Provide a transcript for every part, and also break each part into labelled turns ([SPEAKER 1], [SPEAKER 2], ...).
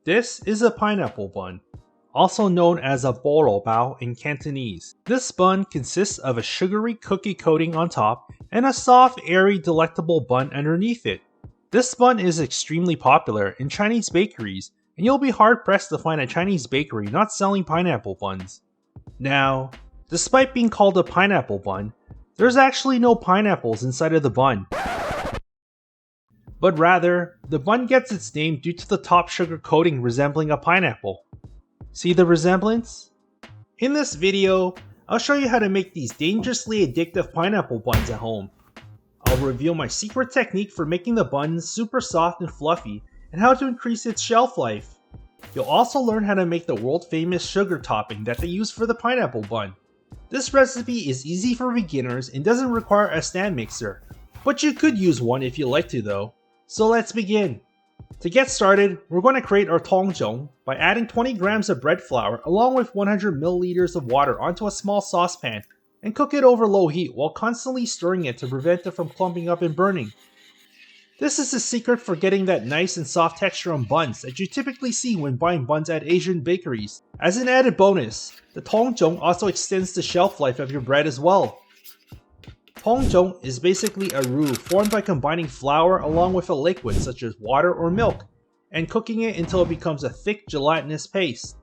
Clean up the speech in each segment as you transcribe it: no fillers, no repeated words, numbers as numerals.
[SPEAKER 1] This is a pineapple bun, also known as a bolo bao in Cantonese. This bun consists of a sugary cookie coating on top and a soft, airy, delectable bun underneath it. This bun is extremely popular in Chinese bakeries, and you'll be hard-pressed to find a Chinese bakery not selling pineapple buns. Now, despite being called a pineapple bun, there's actually no pineapples inside of the bun. But rather, the bun gets its name due to the top sugar coating resembling a pineapple. See the resemblance? In this video, I'll show you how to make these dangerously addictive pineapple buns at home. I'll reveal my secret technique for making the buns super soft and fluffy, and how to increase its shelf life. You'll also learn how to make the world famous sugar topping that they use for the pineapple bun. This recipe is easy for beginners and doesn't require a stand mixer, but you could use one if you like to though. So let's begin. To get started, we're going to create our Tangzhong by adding 20 grams of bread flour along with 100 milliliters of water onto a small saucepan and cook it over low heat while constantly stirring it to prevent it from clumping up and burning. This is the secret for getting that nice and soft texture on buns that you typically see when buying buns at Asian bakeries. As an added bonus, the Tangzhong also extends the shelf life of your bread as well. Tangzhong is basically a roux formed by combining flour along with a liquid such as water or milk, and cooking it until it becomes a thick gelatinous paste.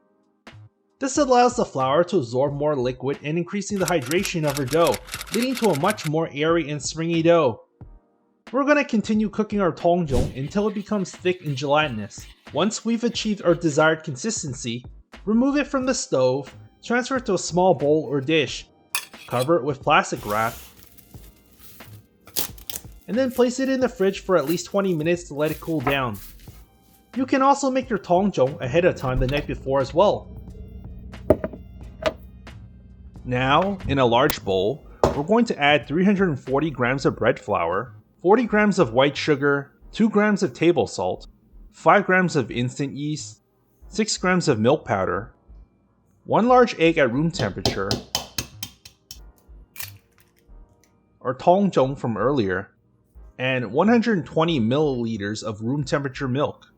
[SPEAKER 1] This allows the flour to absorb more liquid and increasing the hydration of our dough, leading to a much more airy and springy dough. We're going to continue cooking our Tangzhong until it becomes thick and gelatinous. Once we've achieved our desired consistency, remove it from the stove, transfer it to a small bowl or dish, cover it with plastic wrap, and then place it in the fridge for at least 20 minutes to let it cool down. You can also make your Tangzhong ahead of time the night before as well. Now, in a large bowl, we're going to add 340 grams of bread flour, 40 grams of white sugar, 2 grams of table salt, 5 grams of instant yeast, 6 grams of milk powder, 1 large egg at room temperature, our Tangzhong from earlier, and 120 milliliters of room temperature milk.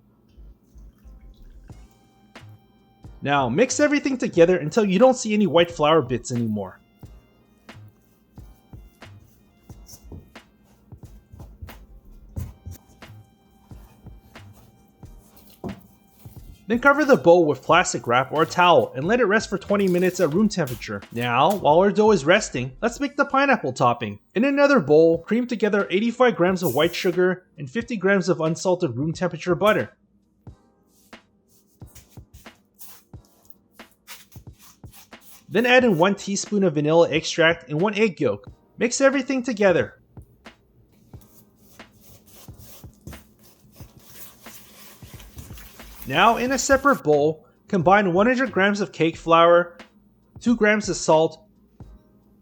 [SPEAKER 1] Now mix everything together until you don't see any white flour bits anymore. Then cover the bowl with plastic wrap or a towel and let it rest for 20 minutes at room temperature. Now, while our dough is resting, let's make the pineapple topping. In another bowl, cream together 85 grams of white sugar and 50 grams of unsalted room temperature butter. Then add in 1 teaspoon of vanilla extract and 1 egg yolk. Mix everything together. Now, in a separate bowl, combine 100 grams of cake flour, 2 grams of salt,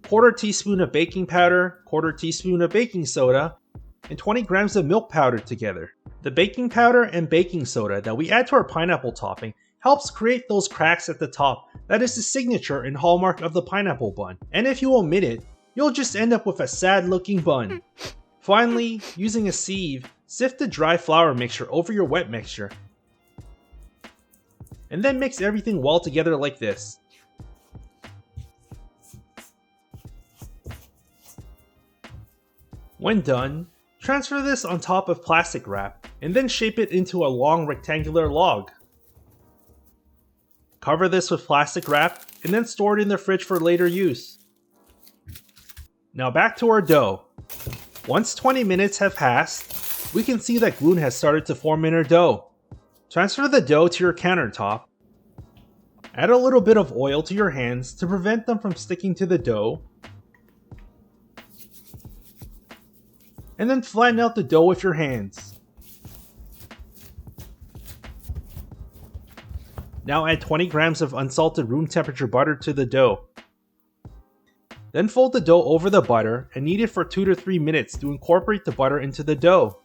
[SPEAKER 1] quarter teaspoon of baking powder, quarter teaspoon of baking soda, and 20 grams of milk powder together. The baking powder and baking soda that we add to our pineapple topping helps create those cracks at the top that is the signature and hallmark of the pineapple bun. And if you omit it, you'll just end up with a sad looking bun. Finally, using a sieve, sift the dry flour mixture over your wet mixture and then mix everything well together like this. When done, transfer this on top of plastic wrap and then shape it into a long rectangular log. Cover this with plastic wrap and then store it in the fridge for later use. Now back to our dough. Once 20 minutes have passed, we can see that gluten has started to form in our dough. Transfer the dough to your countertop. Add a little bit of oil to your hands to prevent them from sticking to the dough. And then flatten out the dough with your hands. Now add 20 grams of unsalted room temperature butter to the dough. Then fold the dough over the butter and knead it for 2 to 3 minutes to incorporate the butter into the dough.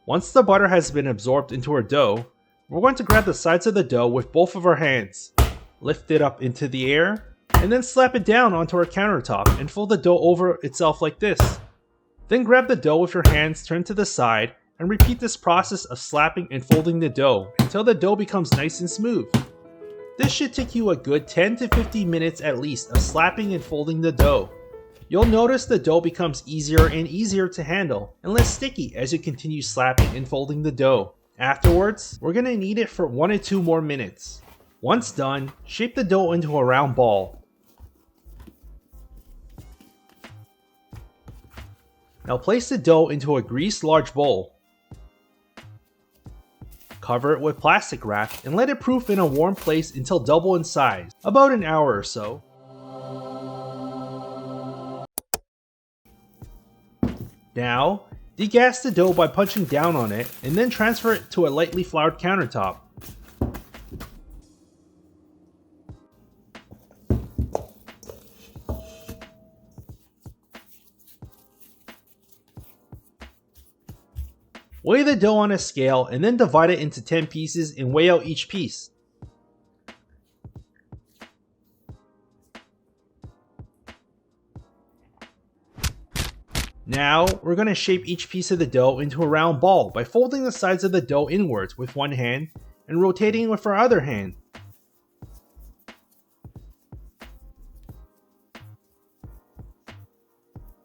[SPEAKER 1] Once the butter has been absorbed into our dough, we're going to grab the sides of the dough with both of our hands, lift it up into the air, and then slap it down onto our countertop and fold the dough over itself like this. Then grab the dough with your hands turned to the side and repeat this process of slapping and folding the dough until the dough becomes nice and smooth. This should take you a good 10 to 15 minutes at least of slapping and folding the dough. You'll notice the dough becomes easier and easier to handle and less sticky as you continue slapping and folding the dough. Afterwards, we're going to knead it for 1 to 2 more minutes. Once done, shape the dough into a round ball. Now place the dough into a greased large bowl. Cover it with plastic wrap and let it proof in a warm place until double in size, about an hour or so. Now, degas the dough by punching down on it and then transfer it to a lightly floured countertop. Weigh the dough on a scale and then divide it into 10 pieces and weigh out each piece. Now, we're going to shape each piece of the dough into a round ball by folding the sides of the dough inwards with one hand and rotating with our other hand.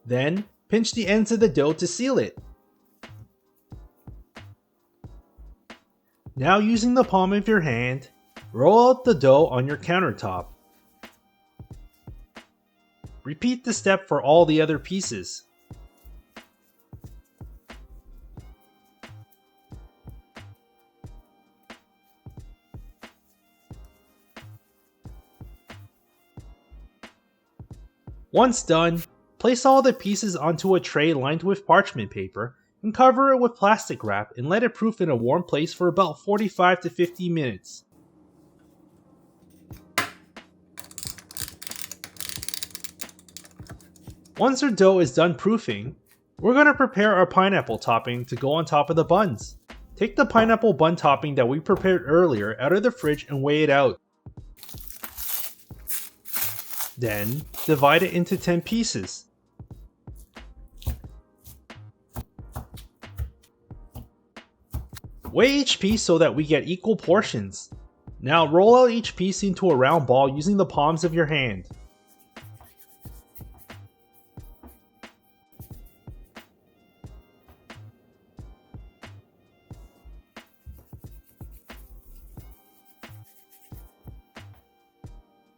[SPEAKER 1] Then, pinch the ends of the dough to seal it. Now, using the palm of your hand, roll out the dough on your countertop. Repeat the step for all the other pieces. Once done, place all the pieces onto a tray lined with parchment paper and cover it with plastic wrap and let it proof in a warm place for about 45 to 50 minutes. Once our dough is done proofing, we're going to prepare our pineapple topping to go on top of the buns. Take the pineapple bun topping that we prepared earlier out of the fridge and weigh it out. Then, divide it into 10 pieces. Weigh each piece so that we get equal portions. Now roll out each piece into a round ball using the palms of your hand.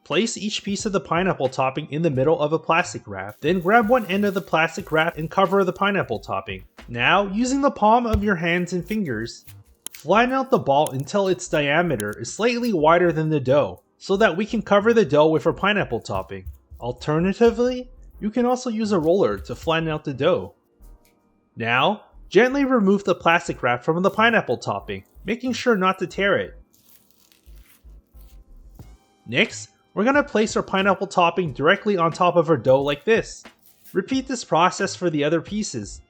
[SPEAKER 1] Place each piece of the pineapple topping in the middle of a plastic wrap, then grab one end of the plastic wrap and cover the pineapple topping. Now, using the palm of your hands and fingers, flatten out the ball until its diameter is slightly wider than the dough, so that we can cover the dough with our pineapple topping. Alternatively, you can also use a roller to flatten out the dough. Now, gently remove the plastic wrap from the pineapple topping, making sure not to tear it. Next, we're going to place our pineapple topping directly on top of our dough like this. Repeat this process for the other pieces.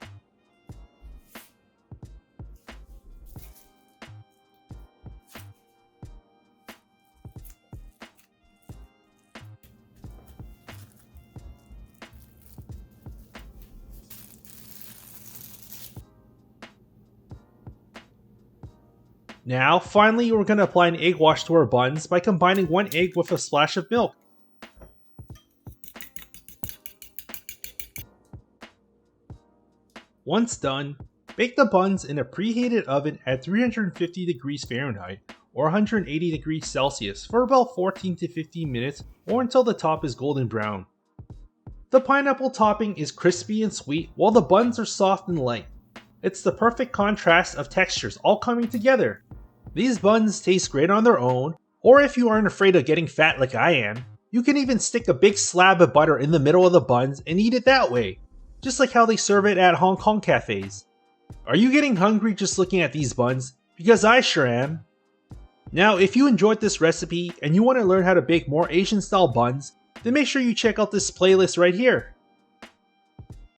[SPEAKER 1] Now, finally, we're going to apply an egg wash to our buns by combining one egg with a splash of milk. Once done, bake the buns in a preheated oven at 350 degrees Fahrenheit or 180 degrees Celsius for about 14 to 15 minutes or until the top is golden brown. The pineapple topping is crispy and sweet while the buns are soft and light. It's the perfect contrast of textures all coming together. These buns taste great on their own, or if you aren't afraid of getting fat like I am, you can even stick a big slab of butter in the middle of the buns and eat it that way, just like how they serve it at Hong Kong cafes. Are you getting hungry just looking at these buns? Because I sure am. Now, if you enjoyed this recipe and you want to learn how to bake more Asian style buns, then make sure you check out this playlist right here.